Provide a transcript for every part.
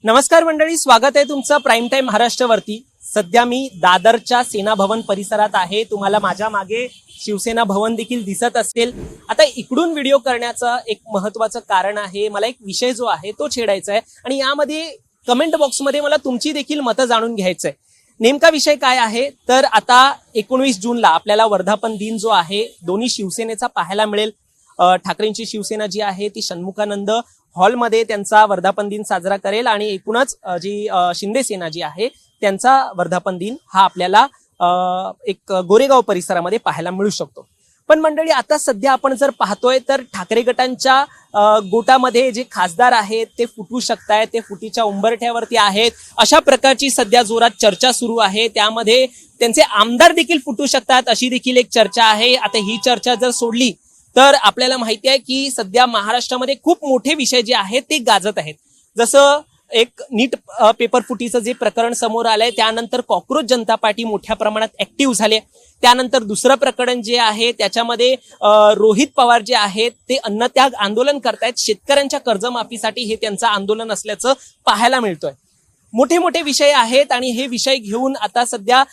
नमस्कार मंडळी, स्वागत आहे तुमचं प्राईम टाइम महाराष्ट्रवरती। सध्या मी दादरच्या सेना भवन परिसरात आहे। तुम्हाला माझ्या मागे शिवसेना भवन देखील दिसत असेल। आता इकडून व्हिडिओ करण्याचं एक महत्त्वाचं कारण आहे, मला एक विषय जो आहे तो छेडायचा आहे आणि यामध्ये कमेंट बॉक्समध्ये मला तुमची देखील मतं जाणून घ्यायचं आहे। नेमका विषय काय आहे तर आता 19 जूनला आपल्याला वर्धापन दिन जो आहे दोन्ही शिवसेनेचा पाहायला मिळेल। ठाकरेंची शिवसेना जी आहे ती षण्मुखानंद हॉलमध्ये त्यांचा वर्धापन दिन साजरा करेल आणि एकूणच जी शिंदे सेना जी आहे त्यांचा वर्धापन दिन हा आपल्याला एक गोरेगाव परिसरामध्ये पाहायला मिळू शकतो। पण मंडळी, आता सध्या आपण जर पाहतोय तर ठाकरे गटांच्या गोटामध्ये जे खासदार आहेत ते फुटू शकतायत, ते फुटीच्या उंबरठ्यावरती आहेत, अशा प्रकारची सध्या जोरात चर्चा सुरू आहे। त्यामध्ये त्यांचे आमदार देखील फुटू शकतात अशी देखील एक चर्चा आहे। आता ही चर्चा जर सोडली तर आपल्याला माहिती आहे की सध्या महाराष्ट्रामध्ये खूप मोठे विषय जे आहेत ते गाजत आहेत। जसं एक नीट पेपर फुटीचं जे प्रकरण समोर आलंय, त्यानंतर कॉक्रोच जनता पार्टी मोठ्या प्रमाणात ऍक्टिव्ह झाले। त्यानंतर दुसरं प्रकरण जे आहे त्याच्यामध्ये रोहित पवार जे आहेत ते अन्नत्याग आंदोलन करतायत। शेतकऱ्यांच्या कर्जमाफीसाठी हे त्यांचं आंदोलन असल्याचं पाहायला मिळतोय। मोठे मोठे विषय आहेत आणि हे विषय घेऊन आता सध्या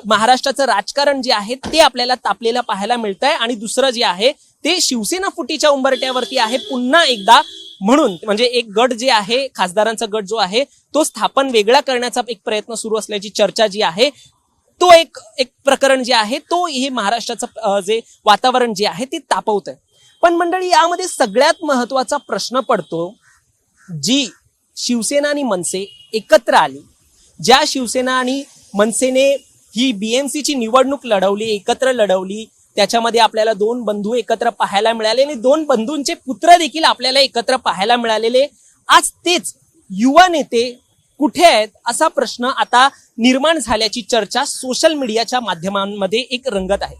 महाराष्ट्राचं राजकारण जे आहे ते आपल्याला तापलेलं पाहायला मिळतंय। आणि दुसरं जे आहे ते शिवसेना फुटीच्या उंबरठ्यावरती आहे पुन्हा एकदा, म्हणून म्हणजे एक गट जे आहे, खासदारांचा गट जो आहे तो स्थापन वेगळा करण्याचा एक प्रयत्न सुरू असल्याची चर्चा जी आहे, तो एक प्रकरण जे आहे तो हे महाराष्ट्राचं जे वातावरण जे आहे ते तापवत आहे। पण मंडळी, यामध्ये सगळ्यात महत्वाचा प्रश्न पडतो, जी शिवसेना आणि मनसे एकत्र आली, ज्या शिवसेना आणि मनसेने ही बीएमसीची निवडणूक लढवली, एकत्र लढवली, त्याच्यामध्ये आपल्याला दोन बंधू एकत्र पाहायला मिळाले आणि दोन बंधूंचे पुत्र देखील आपल्याला एकत्र पाहायला मिळालेले। आज तेच युवा नेते कुठे आहेत असा प्रश्न आता निर्माण झाल्याची चर्चा सोशल मीडियाच्या माध्यमांमध्ये एक रंगत आहे।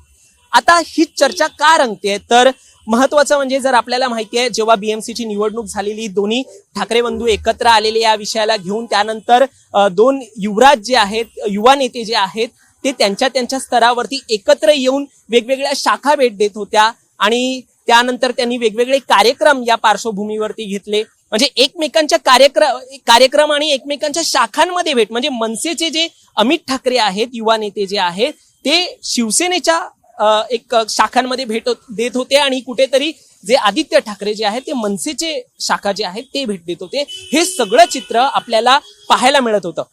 आता ही चर्चा का रंगते तर महत्वाचं म्हणजे, जर आपल्याला माहिती आहे जेव्हा बीएमसीची निवडणूक झालेली, दोन्ही ठाकरे बंधू एकत्र आलेले या विषयाला घेऊन, त्यानंतर दोन युवराज जे आहेत, युवा नेते जे आहेत ते त्यांच्या स्तरावरती एकत्र येऊन वेगवेगळ्या शाखा भेट देत होत्या आणि त्यानंतर त्यांनी वेगवेगळे कार्यक्रम या पार्श्वभूमीवरती घेतले। म्हणजे एकमेकांच्या कार्यक्रम आणि एकमेकांच्या शाखांमध्ये भेट, म्हणजे मनसेचे जे अमित ठाकरे आहेत, युवा नेते जे आहेत ते शिवसेनेच्या एक शाखांमध्ये भेट देत होते आणि कुठेतरी जे आदित्य ठाकरे जे आहेत ते मनसेचे शाखा जे आहेत ते भेट देत होते। हे सगळं चित्र आपल्याला पाहायला मिळत होतं।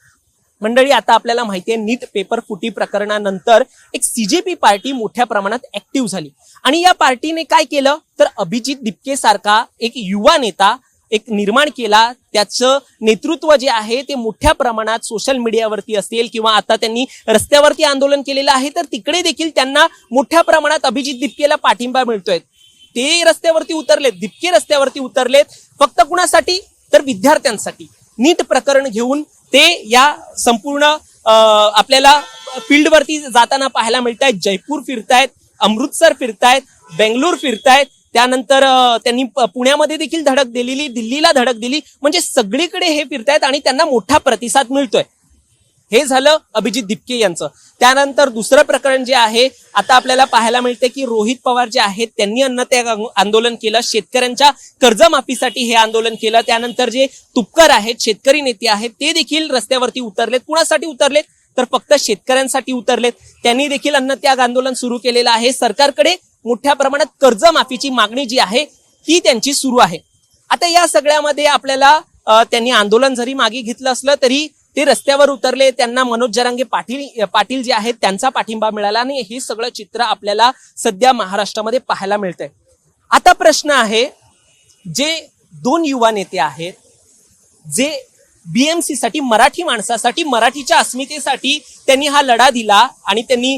मंडळी, आता आपल्याला माहिती आहे नीट पेपर फुटी प्रकरणानंतर एक सीजेपी पार्टी मोठ्या प्रमाणात ऍक्टिव्ह झाली आणि या पार्टीने काय केलं तर अभिजित दिपके सारखा एक युवा नेता एक निर्माण केला। त्याचं नेतृत्व जे आहे ते मोठ्या प्रमाणात सोशल मीडियावरती असेल किंवा आता त्यांनी रस्त्यावरती आंदोलन केलेलं आहे, तर तिकडे देखील त्यांना मोठ्या प्रमाणात अभिजित दिपकेला पाठिंबा मिळतोय। ते रस्त्यावरती उतरलेत, दिपके रस्त्यावरती उतरलेत, फक्त कुणासाठी तर विद्यार्थ्यांसाठी। नीट प्रकरण घेऊन ते या संपूर्ण आपल्याला फील्डवरती जाताना पाहायला मिळत आहेत। जयपूर फिरतायत, अमृतसर फिरतायत, बेंगलोर फिरतायत, त्यानंतर त्यांनी पुण्यामध्ये देखील धडक दिलेली, दिल्लीला धडक दिली, म्हणजे सगळीकडे हे फिरतायत आणि त्यांना मोठा प्रतिसाद मिळतोय। हे झालं अभिजित दिपके यांचं। त्यानंतर दुसरं प्रकरण जे आहे आता आपल्याला पाहायला मिळते की रोहित पवार जे आहेत त्यांनी अन्नत्याग आंदोलन केलं, शेतकऱ्यांच्या कर्जमाफीसाठी हे आंदोलन केलं। त्यानंतर जे तुपकर आहेत, शेतकरी नेते आहेत, ते देखील रस्त्यावरती उतरलेत। कुणासाठी उतरलेत तर फक्त शेतकऱ्यांसाठी उतरलेत। त्यांनी देखील अन्नत्याग आंदोलन सुरू केलेलं आहे। सरकारकडे मोठ्या प्रमाणात कर्जमाफीची मागणी जी आहे ती त्यांची सुरू आहे। आता या सगळ्यामध्ये आपल्याला त्यांनी आंदोलन जरी मागे घेतलं असलं तरी ते रस्त्यावर उतरले, त्यांना मनोज जरांगे पाटील जे आहेत त्यांचा पाठिंबा मिळाला आणि हे सगळं चित्र आपल्याला सध्या महाराष्ट्रामध्ये पाहायला मिळतंय। आता प्रश्न आहे, जे दोन युवा नेते आहेत जे बीएमसी साठी, मराठी माणसासाठी, मराठीच्या अस्मितेसाठी त्यांनी हा लढा दिला आणि त्यांनी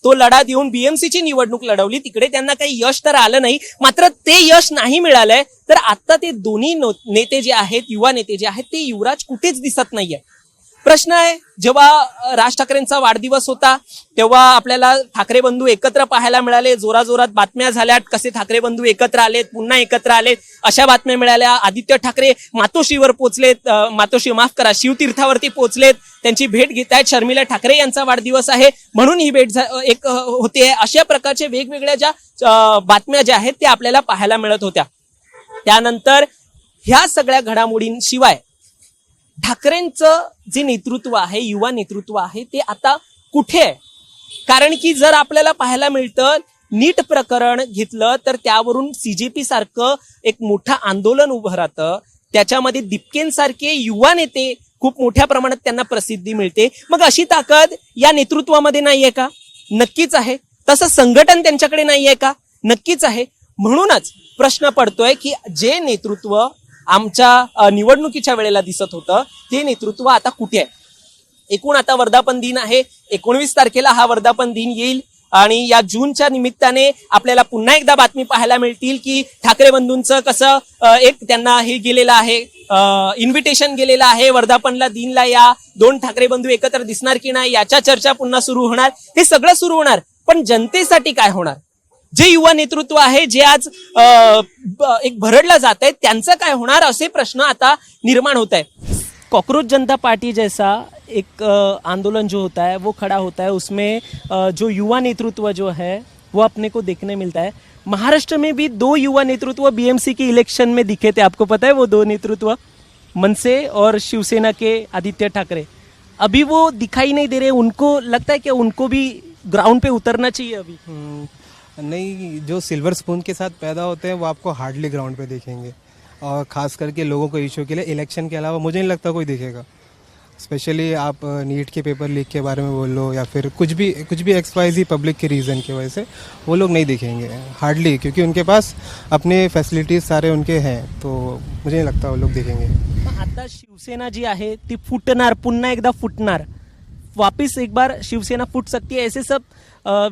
तो लढा देऊन बीएमसीची निवडणूक लढवली, तिकडे त्यांना काही यश तर आलं नाही, मात्र ते यश नाही मिळालंय तर आता ते दोन्ही नेते जे आहेत, युवा नेते जे आहेत, ते युवराज कुठेच दिसत नाहीये। प्रश्न आहे, जेव्हा राज ठाकरेंचा वाढदिवस होता तेव्हा आपल्याला ठाकरे बंधू एकत्र पाहायला मिळाले, जोराजोरात बातम्या झाल्यात, कसे ठाकरे बंधू एकत्र आलेत, पुन्हा एकत्र आलेत अशा बातम्या मिळाल्या। आदित्य ठाकरे मातोश्रीवर पोहोचलेत, शिवतीर्थावरती पोहोचलेत, त्यांची भेट घेत आहेत। शर्मिला ठाकरे यांचा वाढदिवस आहे म्हणून ही भेट एक होते। अशा प्रकारचे वेगवेगळ्या ज्या बातम्या ज्या आहेत त्या आपल्याला पाहायला मिळत होत्या। त्यानंतर ह्या सगळ्या घडामोडींशिवाय ठाकरेंचं जे नेतृत्व आहे, युवा नेतृत्व आहे, ते आता कुठे आहे? कारण की जर आपल्याला पाहायला मिळतं, नीट प्रकरण घेतलं तर त्यावरून सीजेपी सारखं एक मोठं आंदोलन उभं राहतं. त्याच्यामध्ये दिपकेंसारखे युवा नेते खूप मोठ्या प्रमाणात त्यांना प्रसिद्धी मिळते. मग अशी ताकद या नेतृत्वामध्ये नाहीये का? नक्कीच आहे. तसं संघटन त्यांच्याकडे नाहीये का? नक्कीच आहे. म्हणूनच प्रश्न पडतोय की जे नेतृत्व आमच्या निवडणुकीच्या वेळेला दिसत होतं, ते नेतृत्व आता कुठे आहे? एकूण आता वर्धापन दिन आहे. 19 तारखेला हा वर्धापन दिन येईल आणि या जूनच्या निमित्ताने आपल्याला पुन्हा एकदा बातमी पाहायला मिळतील की ठाकरे बंधूंचं कसं एक त्यांना हे गेलेलं आहे, इन्व्हिटेशन गेलेलं आहे, वर्धापनला दिनला या 2 ठाकरे बंधू एकत्र दिसणार की नाही याच्या चर्चा पुन्हा सुरू होणार. हे सगळं सुरू होणार, पण जनतेसाठी काय होणार? जे युवा नेतृत्व आहे, जे आज एक भरडला जात आहे, त्यांचं काय होणार असे प्रश्न आता निर्माण होत आहे. कॉकरोच जनता पार्टी जैसा एक आंदोलन जो होता है वो खड़ा होता है, उसमें जो युवा नेतृत्व जो है वो अपने को देखने मिलता है. महाराष्ट्र में भी 2 युवा नेतृत्व बीएमसी के इलेक्शन में दिखे थे, आपको पता है वो 2 नेतृत्व, मनसे और शिवसेना के आदित्य ठाकरे. अभी वो दिखाई नहीं दे रहे. उनको लगता है कि उनको भी ग्राउंड पे उतरना चाहिए अभी? नहीं, जो सिल्वर स्पून के साथ पैदा होते हैं वो आपको हार्डली ग्राउंड पे देखेंगे, और ख़ास करके लोगों को इशू के लिए इलेक्शन के अलावा मुझे नहीं लगता कोई दिखेगा. स्पेशली आप नीट के पेपर लीक के बारे में बोल लो या फिर कुछ भी XYZ पब्लिक के रीज़न की वजह से वो लोग नहीं दिखेंगे हार्डली, क्योंकि उनके पास अपने फैसिलिटीज़ सारे उनके हैं, तो मुझे नहीं लगता वो लोग दिखेंगे. आता शिवसेना जी आहे ती फुटणार, पुन्हा एकदा फुटणार, वापिस एक बार शिवसेना फूट सकती है, ऐसे सब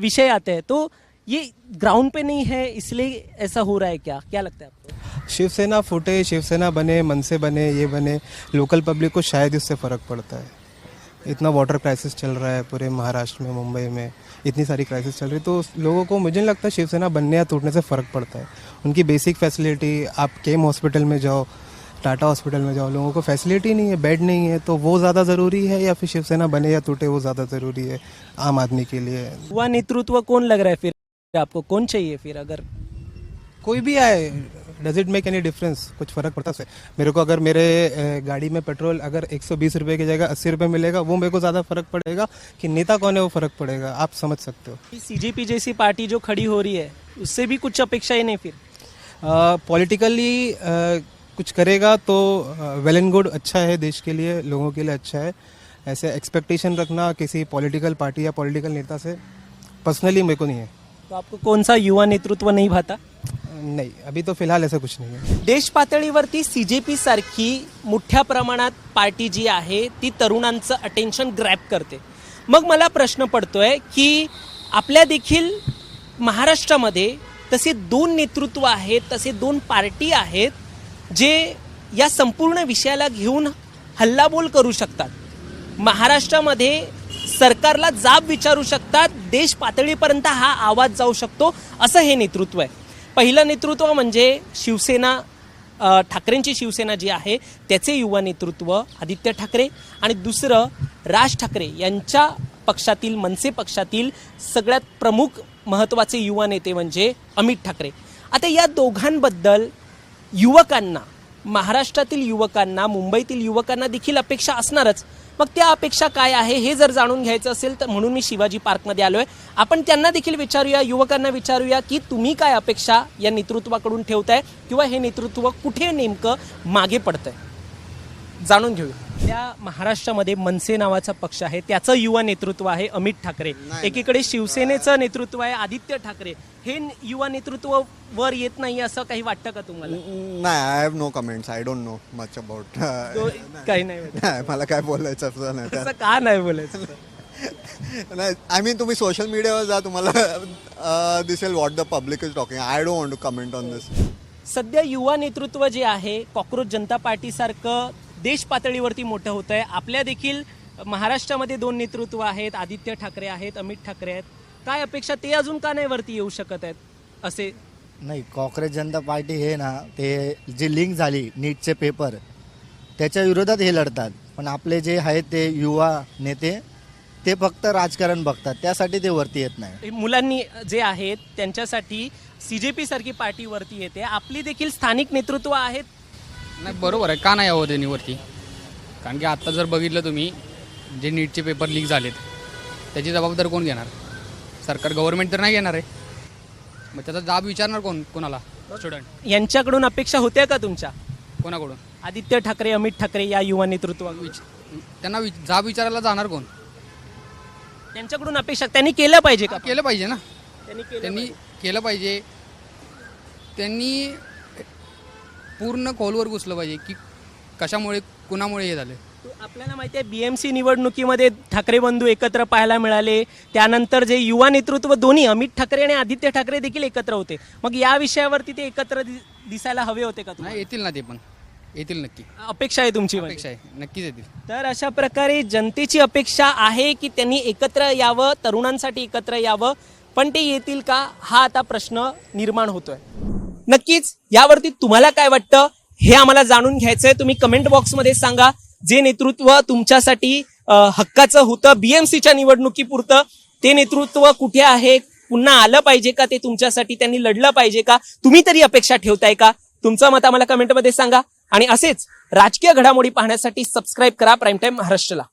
विषय आते हैं. तो ये ग्राउंड पे नहीं है, इसलिए ऐसा हो रहा है क्या? क्या लगता है आपको? शिवसेना फूटे, शिवसेना बने, मनसे बने, ये बने, लोकल पब्लिक को शायद इससे फ़र्क पड़ता है. इतना वाटर क्राइसिस चल रहा है पूरे महाराष्ट्र में, मुंबई में इतनी सारी क्राइसिस चल रही है, तो लोगों को मुझे नहीं लगता शिवसेना बनने या टूटने से फ़र्क पड़ता है. उनकी बेसिक फैसिलिटी, आप केम हॉस्पिटल में जाओ, टाटा हॉस्पिटल में जाओ, लोगों को फैसिलिटी नहीं है, बेड नहीं है, तो वो ज़्यादा ज़रूरी है या फिर शिवसेना बने या टूटे वो ज़्यादा ज़रूरी है आम आदमी के लिए. युवा नेतृत्व कौन लग रहा है फिर आपको? कौन चाहिए फिर? अगर कोई भी आए, does it make any difference? कुछ फ़र्क पड़ता है मेरे को? अगर मेरे गाड़ी में पेट्रोल अगर 120 रुपये की जगह 80 रुपये मिलेगा, वो मेरे को ज़्यादा फ़र्क पड़ेगा कि नेता कौन है वो फ़र्क पड़ेगा. आप समझ सकते हो. सीजेपी जैसी पार्टी जो खड़ी हो रही है, उससे भी कुछ अपेक्षा ही नहीं फिर? पॉलिटिकली कुछ करेगा तो वेल एंड गुड, अच्छा है, देश के लिए, लोगों के लिए अच्छा है. ऐसे एक्सपेक्टेशन रखना किसी पॉलिटिकल पार्टी या पॉलिटिकल नेता से पर्सनली मेरे को नहीं है. तो आपको कौन सा युवा नेतृत्व नहीं भाता? नाही, अभी तो फिलहाल ऐसा कुछ नहीं है. देश पातळीवरती सीजेपी सारखी मोठ्या प्रमाणात पार्टी जी आहे ती तरुणांचं अटेन्शन ग्रॅब करते. मग मला प्रश्न पडतोय की आपल्या देखील महाराष्ट्रामध्ये तसे 2 नेतृत्व आहेत, तसे 2 पार्टी आहेत जे या संपूर्ण विषयाला घेऊन हल्लाबोल करू शकतात. महाराष्ट्रामध्ये सरकारला जाब विचारू शकतात, देश पातळीपर्यंत हा आवाज जाऊ शकतो, असं हे नेतृत्व आहे. पहिलं नेतृत्व म्हणजे शिवसेना, ठाकरेंची शिवसेना जी आहे त्याचे युवा नेतृत्व आदित्य ठाकरे, आणि दुसरं राज ठाकरे यांच्या पक्षातील, मनसे पक्षातील सगळ्यात प्रमुख महत्त्वाचे युवा नेते म्हणजे अमित ठाकरे. आता या दोघांबद्दल युवकांना, महाराष्ट्रातील युवकांना, मुंबईतील युवकांना देखील अपेक्षा असणारच. मग त्या अपेक्षा काय आहे हे जर जाणून घ्यायचं असेल तर म्हणून मी शिवाजी पार्कमध्ये आलोय. आपण त्यांना देखील विचारूया, युवकांना विचारूया की तुम्ही काय अपेक्षा या नेतृत्वाकडून ठेवताय, किंवा हे नेतृत्व कुठे नेमकं मागे पडतंय, जाणून घेऊया. त्या महाराष्ट्रामध्ये मनसे नावाचा पक्ष आहे, त्याचं युवा नेतृत्व आहे अमित ठाकरे. एकीकडे शिवसेनेचं नेतृत्व आहे आदित्य ठाकरे. हे युवा नेतृत्व वर येत नाही असं काही वाटतं का तुम्हाला? नाही, I have no comments. I don't know much about. काही नाही, मला काय बोलायचं असं नाही. असं का नाही बोलायचं? नाही, आय मीन तुम्ही सोशल मीडियावर जा, तुम्हाला दिसेल what the public is talking. I don't want to comment on this. सध्या युवा नेतृत्व जे आहे कॉकरोच जनता पार्टीसारखं देश पातळीवरती मोठं होत आहे. आपल्या देखील महाराष्ट्रामध्ये 2 नेतृत्व आहेत, आदित्य ठाकरे आहेत, अमित ठाकरे आहेत. काय अपेक्षा, ते अजून का नाही वरती येऊ शकत आहेत असे? नाही, कॉकरोच जनता पार्टी हे ना, ते जी लिंक झाली नीटचे पेपर त्याच्या विरोधात हे लढतात. पण आपले जे आहेत ते युवा नेते ते फक्त राजकारण बघतात, त्यासाठी ते वरती येत नाही. मुलांनी जे आहेत त्यांच्यासाठी सीजेपी सारखी पार्टी वरती येते. आपली देखील स्थानिक नेतृत्व आहेत. नाही, बरोबर आहे, का नाही यावं त्यांनी वरती? कारण की आत्ता जर बघितलं तुम्ही जे नीटचे पेपर लीक झालेत त्याची जबाबदारी कोण घेणार? सरकार, गव्हर्नमेंट तर नाही घेणार आहे. मग त्याचा जाब विचारणार कोणाला? स्टुडंट. यांच्याकडून अपेक्षा होत्या का तुमच्या? कोणाकडून? आदित्य ठाकरे, अमित ठाकरे या युवा नेतृत्व त्यांना जाब विचारायला जाणार कोण? त्यांच्याकडून अपेक्षा त्यांनी केलं पाहिजे का? केलं पाहिजे ना. त्यांनी त्यांनी केलं पाहिजे. त्यांनी पूर्ण खोलवर घुसलं पाहिजे की कशामुळे, कुणामुळे हे झालं. आपल्याला माहिती आहे BMC निवडणुकीमध्ये ठाकरे बंधू एकत्र पाहायला मिळाले. त्यानंतर जे युवा नेतृत्व दोन्ही अमित ठाकरे आणि आदित्य ठाकरे देखील एकत्र होते. मग या विषयावरती ते एकत्र दिसायला हवे होते का? नाही, येतील ना ते पण, येतील नक्की. अपेक्षा आहे तुमची? अपेक्षा आहे, नक्कीच येतील. तर अशा प्रकारे जनतेची अपेक्षा आहे की त्यांनी एकत्र यावं, तरुणांसाठी एकत्र यावं, पण ते येतील का हा आता प्रश्न निर्माण होतोय. नक्कीच यावरती तुम्हाला काय वाटतं हे आम्हाला जाणून घ्यायचंय. तुम्ही कमेंट बॉक्समध्ये सांगा. जे नेतृत्व तुमच्यासाठी हक्काचं होतं BMCच्या निवडणुकीपुरतं, ते नेतृत्व कुठे आहे? पुन्हा आलं पाहिजे का? ते तुमच्यासाठी त्यांनी लढलं पाहिजे का? तुम्ही तरी अपेक्षा ठेवताय का? तुमचं मत आम्हाला कमेंटमध्ये सांगा. आणि असेच राजकीय घडामोडी पाहण्यासाठी सबस्क्राईब करा प्राईम टाइम महाराष्ट्रला.